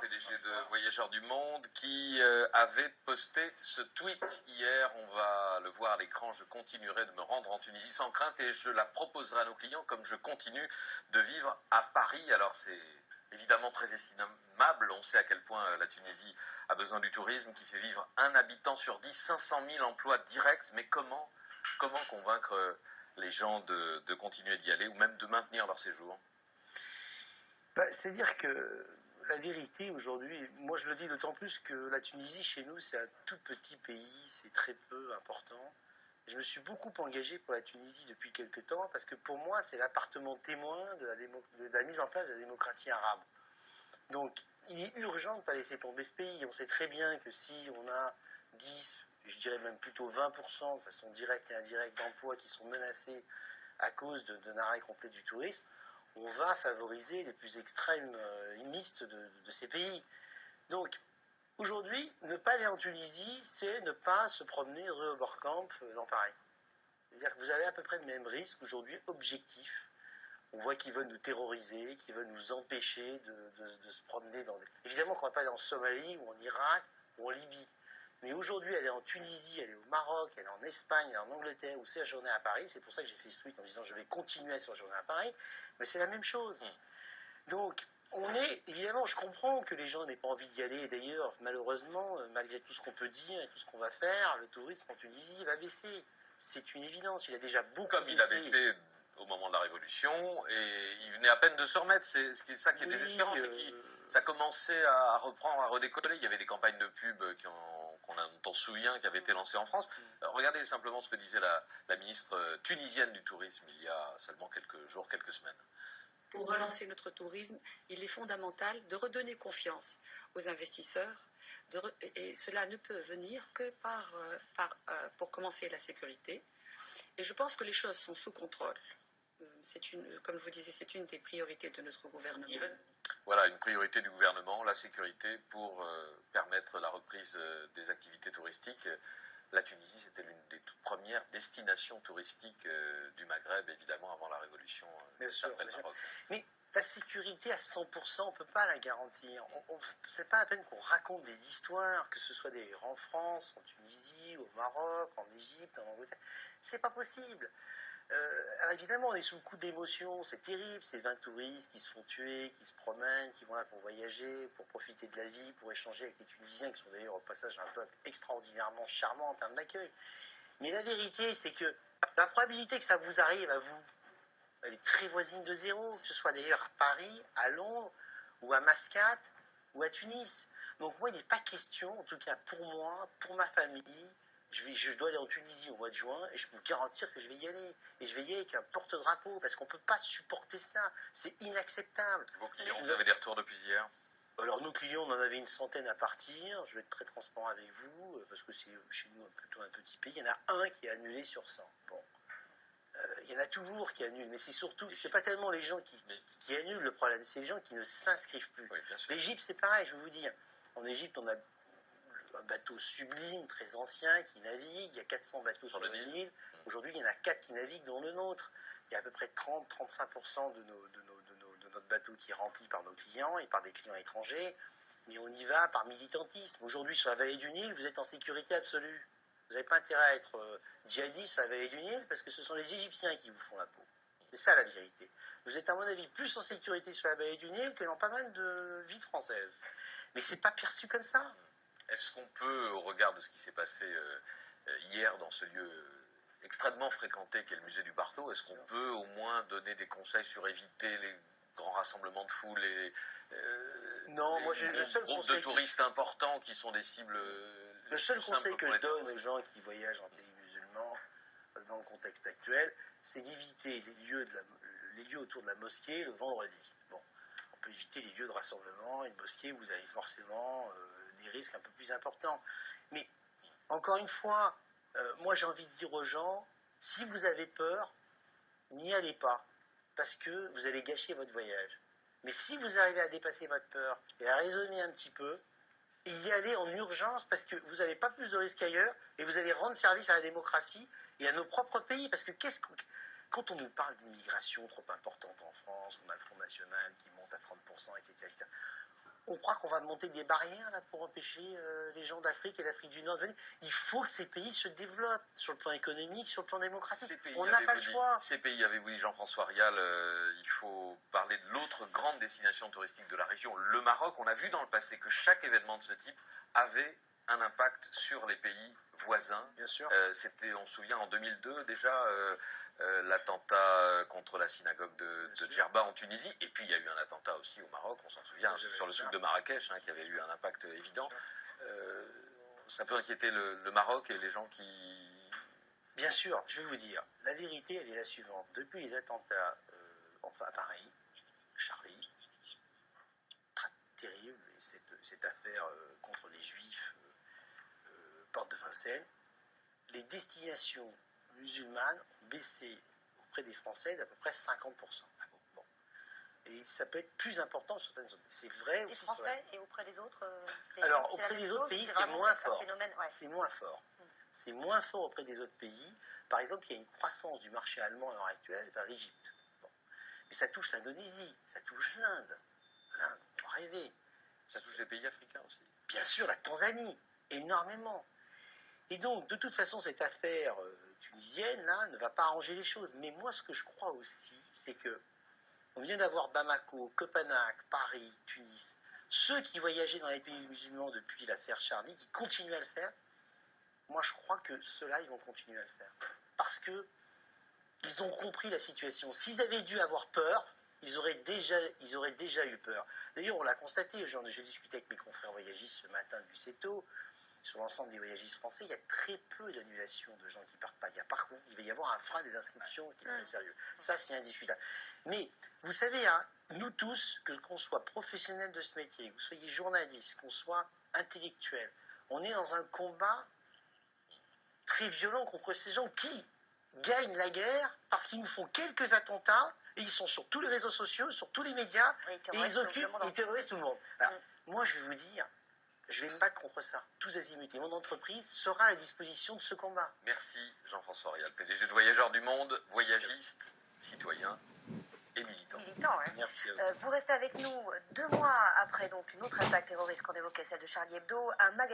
PDG de Voyageurs du Monde, qui avait posté ce tweet hier. On va le voir à l'écran. Je continuerai de me rendre en Tunisie sans crainte et je la proposerai à nos clients comme je continue de vivre à Paris. Alors c'est évidemment très estimable. On sait à quel point la Tunisie a besoin du tourisme, qui fait vivre un habitant sur 10, 500 000 emplois directs. Mais comment convaincre les gens de continuer d'y aller ou même de maintenir leur séjour? C'est-à-dire que la vérité aujourd'hui, moi je le dis d'autant plus que la Tunisie chez nous c'est un tout petit pays, c'est très peu important. Je me suis beaucoup engagé pour la Tunisie depuis quelques temps parce que pour moi c'est l'appartement témoin de la mise en place de la démocratie arabe. Donc il est urgent de ne pas laisser tomber ce pays. On sait très bien que si on a 10, je dirais même plutôt 20% de façon directe et indirecte d'emplois qui sont menacés à cause d'un arrêt complet du tourisme, on va favoriser les plus extrêmes imistes de ces pays. Donc, aujourd'hui, ne pas aller en Tunisie, c'est ne pas se promener rue Oberkamp dans Paris. C'est-à-dire que vous avez à peu près le même risque aujourd'hui objectif. On voit qu'ils veulent nous terroriser, qu'ils veulent nous empêcher de se promener dans des... Évidemment qu'on ne va pas aller en Somalie ou en Irak ou en Libye. Mais aujourd'hui, aller en Tunisie, aller au Maroc, aller en Espagne, aller en Angleterre ou séjourner à Paris, c'est pour ça que j'ai fait ce tweet en disant je vais continuer à séjourner à Paris, mais c'est la même chose. Donc, évidemment, je comprends que les gens n'aient pas envie d'y aller. Et d'ailleurs, malheureusement, malgré tout ce qu'on peut dire et tout ce qu'on va faire, le tourisme en Tunisie va baisser. C'est une évidence. Il a déjà beaucoup Comme baissé. Il a baissé au moment de la Révolution, et il venait à peine de se remettre. C'est ça qui est désespérant, c'est que ça commençait à reprendre, à redécoller. Il y avait des campagnes de pub dont on se souvient, qui avaient été lancées en France. Regardez simplement ce que disait la ministre tunisienne du Tourisme il y a seulement quelques jours, quelques semaines. Pour relancer notre tourisme, il est fondamental de redonner confiance aux investisseurs, et cela ne peut venir que pour commencer, la sécurité. Et je pense que les choses sont sous contrôle. Comme je vous disais, c'est une des priorités de notre gouvernement. Voilà, une priorité du gouvernement, la sécurité, pour permettre la reprise des activités touristiques. La Tunisie, c'était l'une des toutes premières destinations touristiques du Maghreb, évidemment, avant la Révolution, après le Maroc. Mais la sécurité à 100%, on ne peut pas la garantir. C'est pas à peine qu'on raconte des histoires, que ce soit d'ailleurs en France, en Tunisie, au Maroc, en Égypte, en Angleterre. C'est pas possible. Alors évidemment, on est sous le coup d'émotions, c'est terrible, c'est 20 touristes qui se font tuer, qui se promènent, qui vont là pour voyager, pour profiter de la vie, pour échanger avec les Tunisiens, qui sont d'ailleurs au passage un peuple extraordinairement charmant en termes d'accueil. Mais la vérité, c'est que la probabilité que ça vous arrive à vous, elle est très voisine de zéro, que ce soit d'ailleurs à Paris, à Londres, ou à Mascate, ou à Tunis. Donc moi, il n'est pas question, en tout cas pour moi, pour ma famille, je dois aller en Tunisie au mois de juin et je peux vous garantir que je vais y aller. Et je vais y aller avec un porte-drapeau parce qu'on ne peut pas supporter ça. C'est inacceptable. Vos clients, vous avez des retours depuis hier? Alors nos clients, on en avait une centaine à partir. Je vais être très transparent avec vous parce que c'est chez nous plutôt un petit pays. Il y en a un qui est annulé sur 100. Bon. Il y en a toujours qui annulent, mais c'est surtout, c'est pas tellement les gens qui annulent le problème, c'est les gens qui ne s'inscrivent plus. Oui, L'Égypte, c'est pareil, je vais vous dire. En Égypte, on a un bateau sublime, très ancien, qui navigue. Il y a 400 bateaux sur le Nil. Aujourd'hui, il y en a 4 qui naviguent dans le nôtre. Il y a à peu près 30-35% de notre bateau qui est rempli par nos clients et par des clients étrangers. Mais on y va par militantisme. Aujourd'hui, sur la vallée du Nil, vous êtes en sécurité absolue. Vous n'avez pas intérêt à être djihadiste sur la vallée du Nil parce que ce sont les Égyptiens qui vous font la peau. C'est ça la vérité. Vous êtes à mon avis plus en sécurité sur la vallée du Nil que dans pas mal de villes françaises. Mais c'est pas perçu comme ça. Est-ce qu'on peut, au regard de ce qui s'est passé hier dans ce lieu extrêmement fréquenté qu'est le musée du Bardo, est-ce qu'on peut au moins donner des conseils sur éviter les grands rassemblements de foule et non, moi j'ai le seul groupes conseil de touristes importants qui sont des cibles le seul conseil que je donne aux gens qui voyagent en pays musulman dans le contexte actuel, c'est d'éviter les lieux autour de la mosquée le vendredi. Bon, on peut éviter les lieux de rassemblement, une mosquée où vous avez forcément des risques un peu plus importants. Mais encore une fois, moi j'ai envie de dire aux gens, si vous avez peur, n'y allez pas, parce que vous allez gâcher votre voyage. Mais si vous arrivez à dépasser votre peur et à raisonner un petit peu, et y aller en urgence parce que vous n'avez pas plus de risques qu'ailleurs et vous allez rendre service à la démocratie et à nos propres pays. Parce que quand on nous parle d'immigration trop importante en France, on a le Front National qui monte à 30%, etc., etc. On croit qu'on va monter des barrières là pour empêcher les gens d'Afrique et d'Afrique du Nord de venir. Il faut que ces pays se développent sur le plan économique, sur le plan démocratique. On n'a pas le choix. Ces pays, avez-vous dit, Jean-François Rial, il faut parler de l'autre grande destination touristique de la région, le Maroc. On a vu dans le passé que chaque événement de ce type avait un impact sur les pays voisins. Bien sûr. C'était, on se souvient, en 2002 déjà, l'attentat contre la synagogue de Djerba en Tunisie. Et puis il y a eu un attentat aussi au Maroc, on s'en souvient, sur le souk de Marrakech, qui avait eu un impact évident. Ça peut inquiéter le Maroc et les gens qui... Bien sûr, je vais vous dire, la vérité, elle est la suivante. Depuis les attentats à Paris, Charlie, très terrible, et cette affaire contre les Juifs, porte de Vincennes, les destinations musulmanes ont baissé auprès des Français d'à peu près 50%. Bon. Et ça peut être plus important sur certaines zones. C'est vrai Les aussi. Français et auprès des autres Alors, auprès des autres pays, c'est moins fort. Ouais. C'est moins fort. C'est moins fort auprès des autres pays. Par exemple, il y a une croissance du marché allemand à l'heure actuelle vers l'Égypte. Bon. Mais ça touche l'Indonésie, ça touche l'Inde. L'Inde, on peut rêver. Ça touche les pays africains aussi. Bien sûr, la Tanzanie, énormément. Et donc, de toute façon, cette affaire tunisienne-là ne va pas arranger les choses. Mais moi, ce que je crois aussi, c'est que on vient d'avoir Bamako, Copenhague, Paris, Tunis. Ceux qui voyageaient dans les pays musulmans depuis l'affaire Charlie, qui continuent à le faire, moi, je crois que ceux-là, ils vont continuer à le faire. Parce que ils ont compris la situation. S'ils avaient dû avoir peur, ils auraient déjà eu peur. D'ailleurs, on l'a constaté. J'ai discuté avec mes confrères voyagistes ce matin du CETO. Sur l'ensemble des voyagistes français, il y a très peu d'annulations de gens qui ne partent pas. Par contre, il va y avoir un frein des inscriptions qui est très sérieux. Ça, c'est indiscutable. Mais, vous savez, hein, nous tous, qu'on soit professionnels de ce métier, que vous soyez journalistes, qu'on soit intellectuels, on est dans un combat très violent contre ces gens qui gagnent la guerre parce qu'ils nous font quelques attentats et ils sont sur tous les réseaux sociaux, sur tous les médias, et ils occupent, ils terrorisent tout le monde. Alors, moi, je vais vous dire, je vais me battre contre ça, tous azimuts. Et mon entreprise sera à la disposition de ce combat. Merci Jean-François Rial, PDG de Voyageurs du Monde, voyagiste, citoyen et militant. Militant, hein. Merci à vous. Vous restez avec nous 2 mois après donc une autre attaque terroriste qu'on évoquait, celle de Charlie Hebdo. Un